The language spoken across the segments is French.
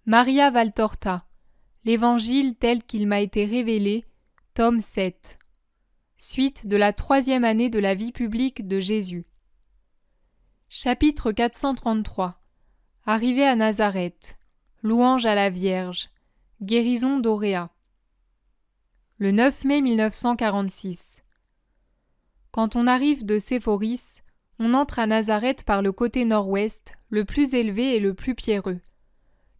Maria Valtorta, l'Évangile tel qu'il m'a été révélé, tome 7. Suite de la 3e année de la vie publique de Jésus. Chapitre 433. Arrivée à Nazareth. Louange à la Vierge. Guérison d'Auréa. Le 9 mai 1946. Quand on arrive de Séphoris, on entre à Nazareth par le côté nord-ouest, le plus élevé et le plus pierreux.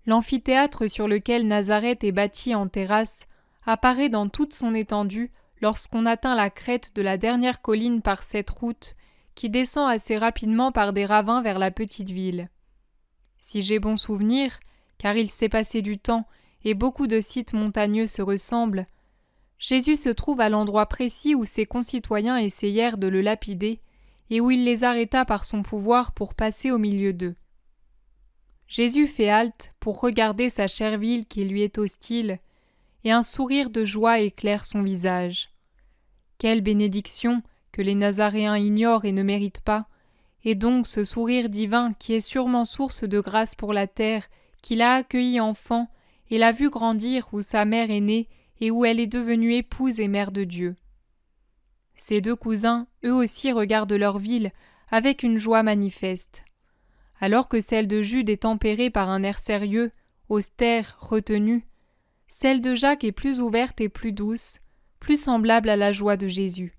L'amphithéâtre sur lequel Nazareth est bâti en terrasse apparaît dans toute son étendue lorsqu'on atteint la crête de la dernière colline par cette route qui descend assez rapidement par des ravins vers la petite ville. Si j'ai bon souvenir, car il s'est passé du temps et beaucoup de sites montagneux se ressemblent, Jésus se trouve à l'endroit précis où ses concitoyens essayèrent de le lapider et où il les arrêta par son pouvoir pour passer au milieu d'eux. Jésus fait halte pour regarder sa chère ville qui lui est hostile, et un sourire de joie éclaire son visage. Quelle bénédiction que les Nazaréens ignorent et ne méritent pas, et donc ce sourire divin qui est sûrement source de grâce pour la terre, qu'il a accueilli enfant et l'a vu grandir où sa mère est née et où elle est devenue épouse et mère de Dieu. Ces deux cousins, eux aussi, regardent leur ville avec une joie manifeste. Alors que celle de Jude est tempérée par un air sérieux, austère, retenu, celle de Jacques est plus ouverte et plus douce, plus semblable à la joie de Jésus.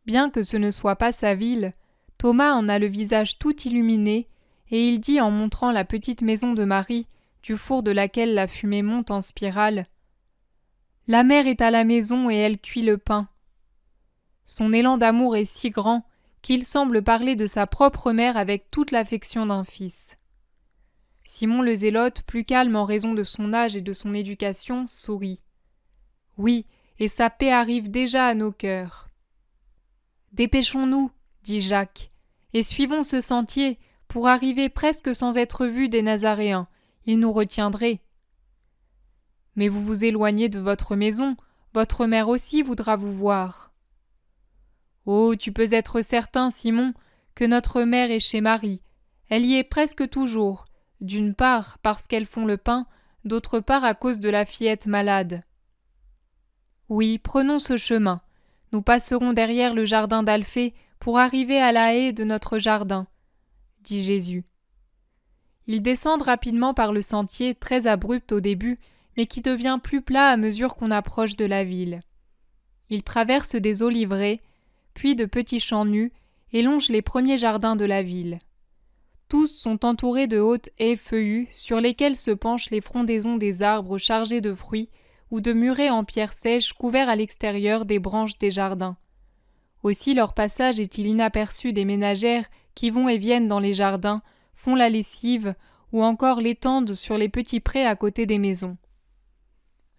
Bien que ce ne soit pas sa ville, Thomas en a le visage tout illuminé, et il dit en montrant la petite maison de Marie, du four de laquelle la fumée monte en spirale, « La mère est à la maison et elle cuit le pain. » Son élan d'amour est si grand qu'il semble parler de sa propre mère avec toute l'affection d'un fils. Simon le Zélote, plus calme en raison de son âge et de son éducation, sourit. Oui, et sa paix arrive déjà à nos cœurs. Dépêchons-nous, dit Jacques, et suivons ce sentier pour arriver presque sans être vus des Nazaréens. Ils nous retiendraient. Mais vous vous éloignez de votre maison, votre mère aussi voudra vous voir. Oh, tu peux être certain, Simon, que notre mère est chez Marie. Elle y est presque toujours, d'une part parce qu'elles font le pain, d'autre part à cause de la fillette malade. Oui, prenons ce chemin. Nous passerons derrière le jardin d'Alphée pour arriver à la haie de notre jardin, dit Jésus. Ils descendent rapidement par le sentier, très abrupt au début, mais qui devient plus plat à mesure qu'on approche de la ville. Ils traversent des oliveraies, puis de petits champs nus, et longent les premiers jardins de la ville. Tous sont entourés de hautes haies feuillues sur lesquelles se penchent les frondaisons des arbres chargés de fruits ou de murets en pierre sèche couverts à l'extérieur des branches des jardins. Aussi leur passage est-il inaperçu des ménagères qui vont et viennent dans les jardins, font la lessive ou encore l'étendent sur les petits prés à côté des maisons.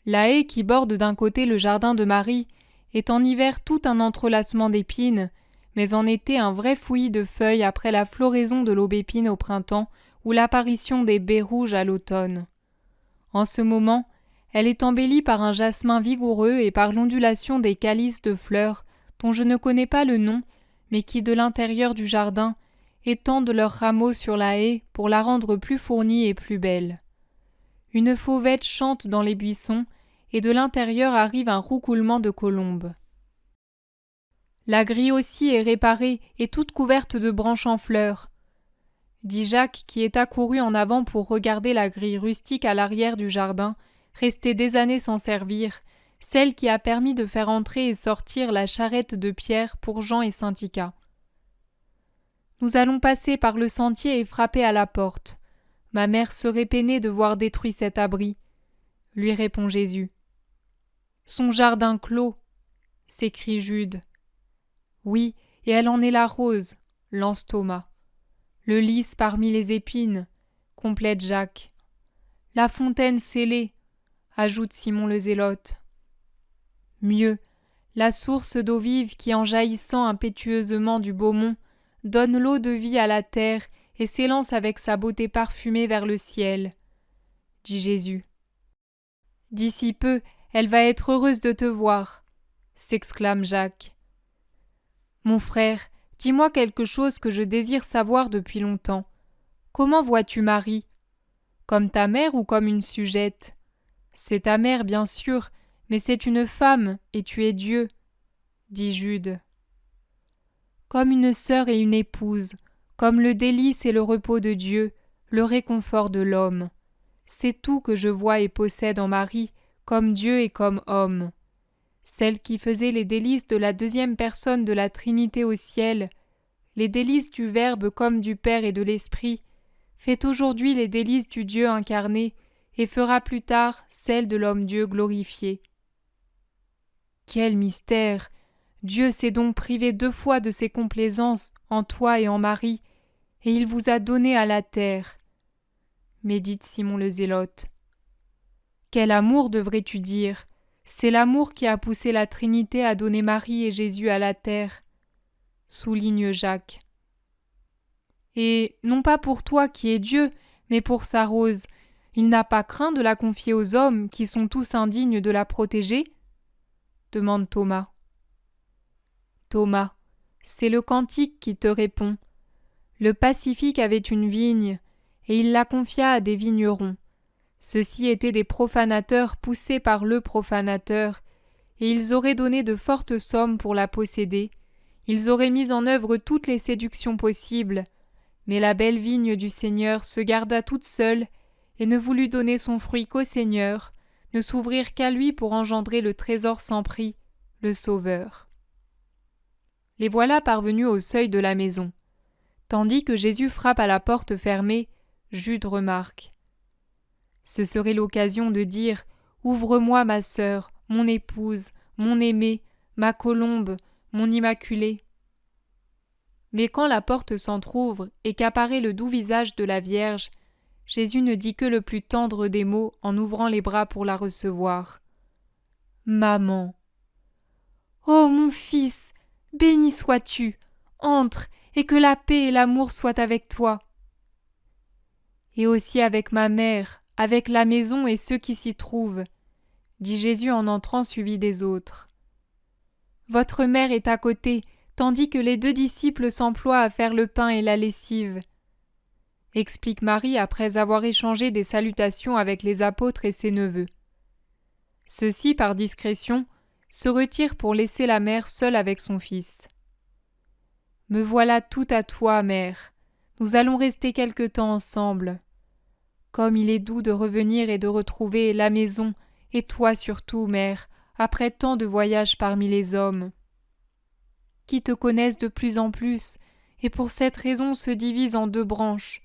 La haie qui borde d'un côté le jardin de Marie est en hiver tout un entrelacement d'épines, mais en été un vrai fouillis de feuilles après la floraison de l'aubépine au printemps ou l'apparition des baies rouges à l'automne. En ce moment, elle est embellie par un jasmin vigoureux et par l'ondulation des calices de fleurs dont je ne connais pas le nom, mais qui de l'intérieur du jardin étendent leurs rameaux sur la haie pour la rendre plus fournie et plus belle. Une fauvette chante dans les buissons, et de l'intérieur arrive un roucoulement de colombes. La grille aussi est réparée et toute couverte de branches en fleurs, dit Jacques qui est accouru en avant pour regarder la grille rustique à l'arrière du jardin, restée des années sans servir, celle qui a permis de faire entrer et sortir la charrette de pierre pour Jean et Saint-Ica. Nous allons passer par le sentier et frapper à la porte. Ma mère serait peinée de voir détruit cet abri, lui répond Jésus. Son jardin clos, s'écrie Jude. Oui, et elle en est la rose, lance Thomas. Le lys parmi les épines, complète Jacques. La fontaine scellée, ajoute Simon le Zélote. Mieux, la source d'eau vive qui, en jaillissant impétueusement du beau mont, donne l'eau de vie à la terre et s'élance avec sa beauté parfumée vers le ciel, dit Jésus. D'ici peu, elle va être heureuse de te voir, s'exclame Jacques. Mon frère, dis-moi quelque chose que je désire savoir depuis longtemps. Comment vois-tu Marie ? comme ta mère ou comme une sujette? C'est ta mère, bien sûr, mais c'est une femme, et tu es Dieu, dit Jude. Comme une sœur et une épouse, comme le délice et le repos de Dieu, le réconfort de l'homme. C'est tout que je vois et possède en Marie, comme Dieu et comme homme. Celle qui faisait les délices de la deuxième personne de la Trinité au ciel, les délices du Verbe comme du Père et de l'Esprit, fait aujourd'hui les délices du Dieu incarné et fera plus tard celles de l'homme-Dieu glorifié. Quel mystère! Dieu s'est donc privé 2 fois de ses complaisances en toi et en Marie, et il vous a donné à la terre. Médite Simon le Zélote. Quel amour devrais-tu dire? C'est l'amour qui a poussé la Trinité à donner Marie et Jésus à la terre. Souligne Jacques. Et non pas pour toi qui es Dieu, mais pour sa Rose, il n'a pas craint de la confier aux hommes qui sont tous indignes de la protéger? Demande Thomas. Thomas, c'est le Cantique qui te répond. Le Pacifique avait une vigne, et il la confia à des vignerons. Ceux-ci étaient des profanateurs poussés par le profanateur, et ils auraient donné de fortes sommes pour la posséder. Ils auraient mis en œuvre toutes les séductions possibles. Mais la belle vigne du Seigneur se garda toute seule, et ne voulut donner son fruit qu'au Seigneur, ne s'ouvrir qu'à lui pour engendrer le trésor sans prix, le Sauveur. Les voilà parvenus au seuil de la maison. Tandis que Jésus frappe à la porte fermée, Jude remarque. Ce serait l'occasion de dire « Ouvre-moi, ma sœur, mon épouse, mon aimée, ma colombe, mon immaculée. » Mais quand la porte s'entr'ouvre et qu'apparaît le doux visage de la Vierge, Jésus ne dit que le plus tendre des mots en ouvrant les bras pour la recevoir. « Maman !»« Oh, mon fils, béni sois-tu, entre, et que la paix et l'amour soient avec toi. » Et aussi avec ma mère, avec la maison et ceux qui s'y trouvent, dit Jésus en entrant suivi des autres. Votre mère est à côté, tandis que les 2 disciples s'emploient à faire le pain et la lessive. Explique Marie après avoir échangé des salutations avec les apôtres et ses neveux. Ceux-ci, par discrétion, se retirent pour laisser la mère seule avec son fils. Me voilà tout à toi, mère. Nous allons rester quelque temps ensemble. Comme il est doux de revenir et de retrouver la maison, et toi surtout, mère, après tant de voyages parmi les hommes. Qui te connaissent de plus en plus, et pour cette raison se divisent en 2 branches,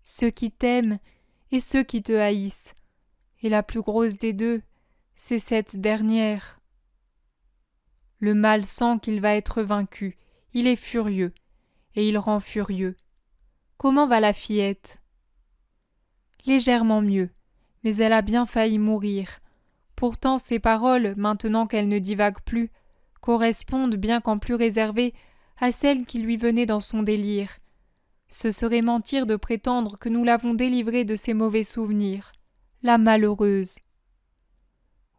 ceux qui t'aiment et ceux qui te haïssent. Et la plus grosse des 2, c'est cette dernière. Le mal sent qu'il va être vaincu, il est furieux, et il rend furieux. Comment va la fillette? Légèrement mieux, mais elle a bien failli mourir. Pourtant ses paroles, maintenant qu'elle ne divague plus, correspondent, bien qu'en plus réservées, à celles qui lui venaient dans son délire. Ce serait mentir de prétendre que nous l'avons délivrée de ses mauvais souvenirs. La malheureuse.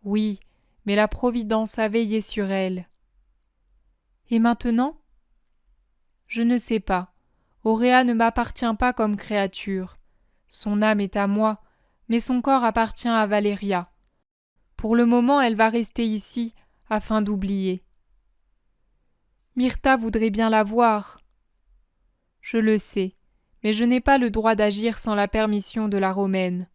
Oui, mais la Providence a veillé sur elle. Et maintenant? Je ne sais pas. Auréa ne m'appartient pas comme créature. Son âme est à moi, mais son corps appartient à Valéria. Pour le moment, elle va rester ici, afin d'oublier. Myrtha voudrait bien la voir. Je le sais, mais je n'ai pas le droit d'agir sans la permission de la Romaine.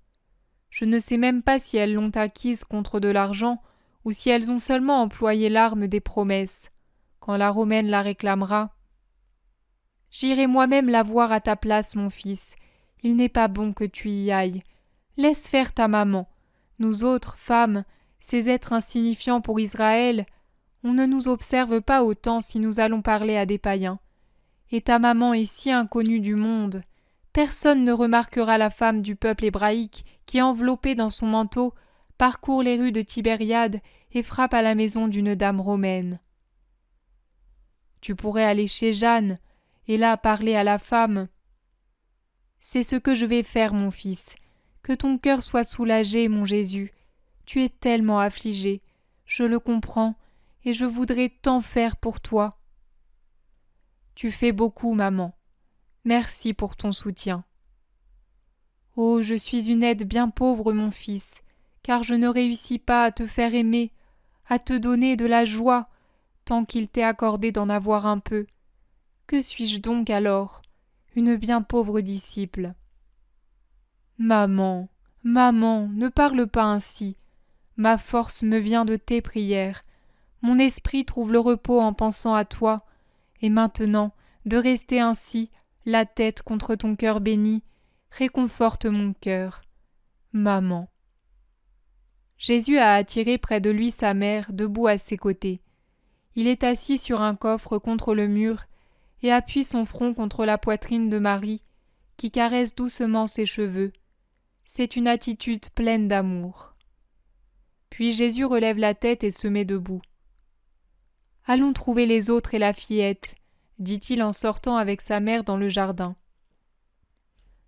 Je ne sais même pas si elles l'ont acquise contre de l'argent ou si elles ont seulement employé l'arme des promesses. Quand la Romaine la réclamera. J'irai moi-même la voir à ta place, mon fils. Il n'est pas bon que tu y ailles. Laisse faire ta maman. Nous autres, femmes, ces êtres insignifiants pour Israël, on ne nous observe pas autant si nous allons parler à des païens. Et ta maman est si inconnue du monde. Personne ne remarquera la femme du peuple hébraïque qui, enveloppée dans son manteau, parcourt les rues de Tibériade et frappe à la maison d'une dame romaine. Tu pourrais aller chez Jeanne, et là parler à la femme. C'est ce que je vais faire, mon fils. Que ton cœur soit soulagé, mon Jésus. Tu es tellement affligé, je le comprends, et je voudrais tant faire pour toi. Tu fais beaucoup, maman. Merci pour ton soutien. Oh, je suis une aide bien pauvre, mon fils, car je ne réussis pas à te faire aimer, à te donner de la joie, tant qu'il t'est accordé d'en avoir un peu. Que suis-je donc alors? Une bien pauvre disciple. Maman, maman, ne parle pas ainsi. Ma force me vient de tes prières. Mon esprit trouve le repos en pensant à toi, et maintenant, de rester ainsi, la tête contre ton cœur béni, réconforte mon cœur. Maman. Jésus a attiré près de lui sa mère, debout à ses côtés. Il est assis sur un coffre contre le mur et appuie son front contre la poitrine de Marie, qui caresse doucement ses cheveux. C'est une attitude pleine d'amour. Puis Jésus relève la tête et se met debout. « Allons trouver les autres et la fillette, » dit-il en sortant avec sa mère dans le jardin.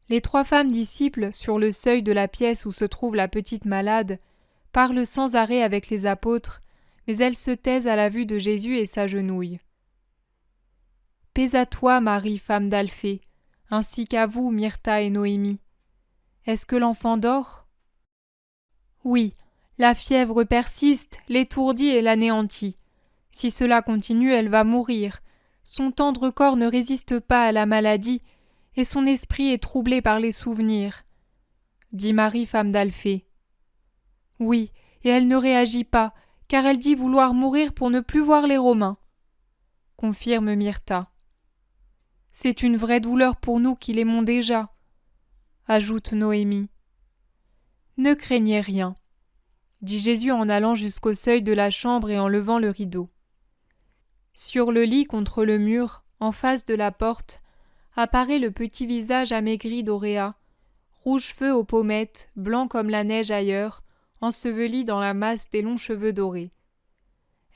Les 3 femmes disciples, sur le seuil de la pièce où se trouve la petite malade, parlent sans arrêt avec les apôtres, mais elles se taisent à la vue de Jésus et s'agenouillent. « Paix à toi, Marie, femme d'Alphée, ainsi qu'à vous, Myrtha et Noémie. Est-ce que l'enfant dort ? » Oui, la fièvre persiste, l'étourdit et l'anéantit. Si cela continue, elle va mourir. Son tendre corps ne résiste pas à la maladie, et son esprit est troublé par les souvenirs, dit Marie, femme d'Alphée. Oui, et elle ne réagit pas, car elle dit vouloir mourir pour ne plus voir les Romains, confirme Myrtha. C'est une vraie douleur pour nous qui l'aimons déjà, ajoute Noémie. Ne craignez rien, dit Jésus en allant jusqu'au seuil de la chambre et en levant le rideau. Sur le lit contre le mur, en face de la porte, apparaît le petit visage amaigri d'Auréa, rouge feu aux pommettes, blanc comme la neige ailleurs, enseveli dans la masse des longs cheveux dorés.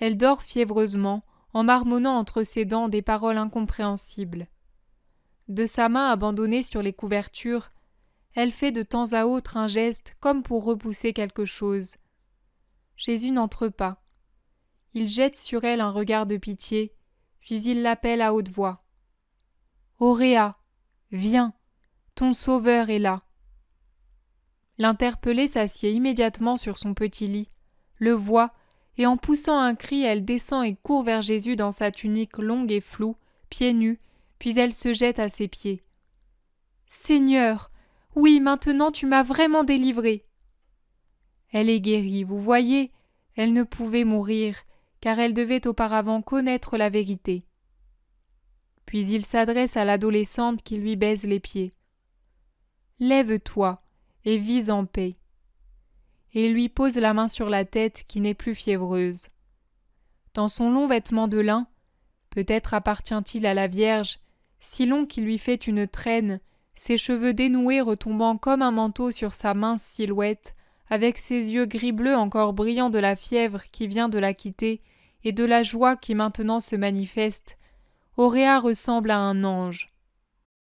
Elle dort fiévreusement, en marmonnant entre ses dents des paroles incompréhensibles. De sa main abandonnée sur les couvertures, elle fait de temps à autre un geste comme pour repousser quelque chose. Jésus n'entre pas. Il jette sur elle un regard de pitié, puis il l'appelle à haute voix. « Auréa, viens, ton sauveur est là. » L'interpellée s'assied immédiatement sur son petit lit, le voit, et en poussant un cri, elle descend et court vers Jésus dans sa tunique longue et floue, pieds nus, puis elle se jette à ses pieds. « Seigneur, oui, maintenant tu m'as vraiment délivrée. » Elle est guérie, vous voyez, elle ne pouvait mourir, car elle devait auparavant connaître la vérité. Puis il s'adresse à l'adolescente qui lui baise les pieds. « Lève-toi et vis en paix. » Et il lui pose la main sur la tête qui n'est plus fiévreuse. Dans son long vêtement de lin, peut-être appartient-il à la Vierge, si long qu'il lui fait une traîne, ses cheveux dénoués retombant comme un manteau sur sa mince silhouette, avec ses yeux gris-bleu encore brillants de la fièvre qui vient de la quitter et de la joie qui maintenant se manifeste, Auréa ressemble à un ange.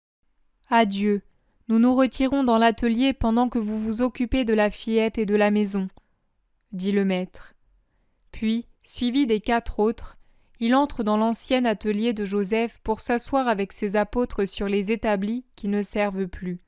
« Adieu, nous nous retirons dans l'atelier pendant que vous vous occupez de la fillette et de la maison, » dit le maître. Puis, suivi des 4 autres, il entre dans l'ancien atelier de Joseph pour s'asseoir avec ses apôtres sur les établis qui ne servent plus.